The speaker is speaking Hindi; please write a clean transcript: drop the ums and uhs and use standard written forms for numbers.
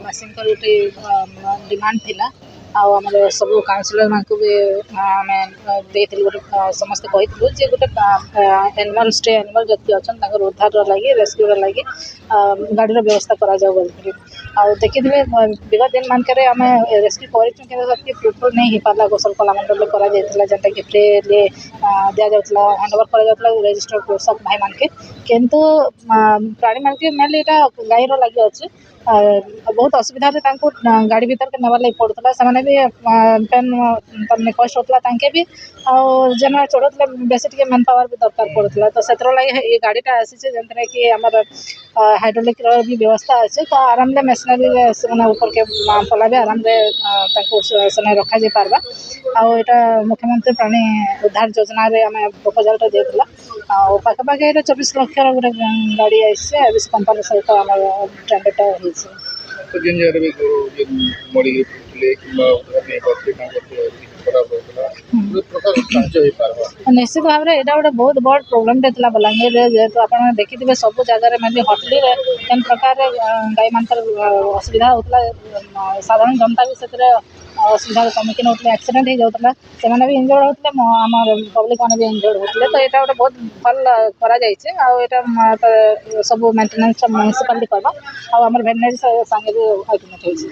मासी गोटे डिमांड थिला आमर सब काउनसिलर मान भी आम गोटे समस्त कही जे गोटे एनिमल स्टे एनिमल जति अच्छा उद्धार लगी रेस्क्यू लगी गाड़ी व्यवस्था करा देखिए विगत दिन मानक आम रेस्क्यू कर प्रूफ नहीं हो पारा गोसल कलामंडल जनता कि फ्री दि जाऊला हैंडओवर कर रेजिस्टर कृषक भाई मान के किंतु प्राणी मान के मेनली यहाँ गाईर लगी अच्छे बहुत असुविधा गाड़ी भीतर के नवा लगे पड़ूला से भी पेन कष्ट होता भी जेन चढ़ुले बेस टे मैन पावर भी दरकार पड़ूला तो से लगे ये गाड़ीटा आसी जो कि आम हाइड्रोलिक भी व्यवस्था अच्छे तो आराम मेसनारी ऊपर के पला भी आराम से रखा जा पार्बा आटा मुख्यमंत्री प्राणी उद्धार योजना आम प्रपोजाल देला पाखापाखि 24 लाख गोटे गाड़ी आई कंपानी सहित आम टेंडरटा निश्चित भाव में यहाँ गोटे बहुत बड़ प्रोब्लेम बलांगीर जेहेतु आप देखिए सब जगह मैं हटली केन प्रकार गाई मान असुविधा होता साधारण जनता भी से असुविधार सम्मुखीन होते एक्सीडेंट हो जाता से भी इंजर्ड होते आम पब्लिक मैंने भी इंजर्ड होते तो यहाँ गोटे बहुत भल कर सब मेन्टेनेंस म्यूनिसिपालिटी करवा आम भेटनेरी संगे भी एग्रीमेंट होती।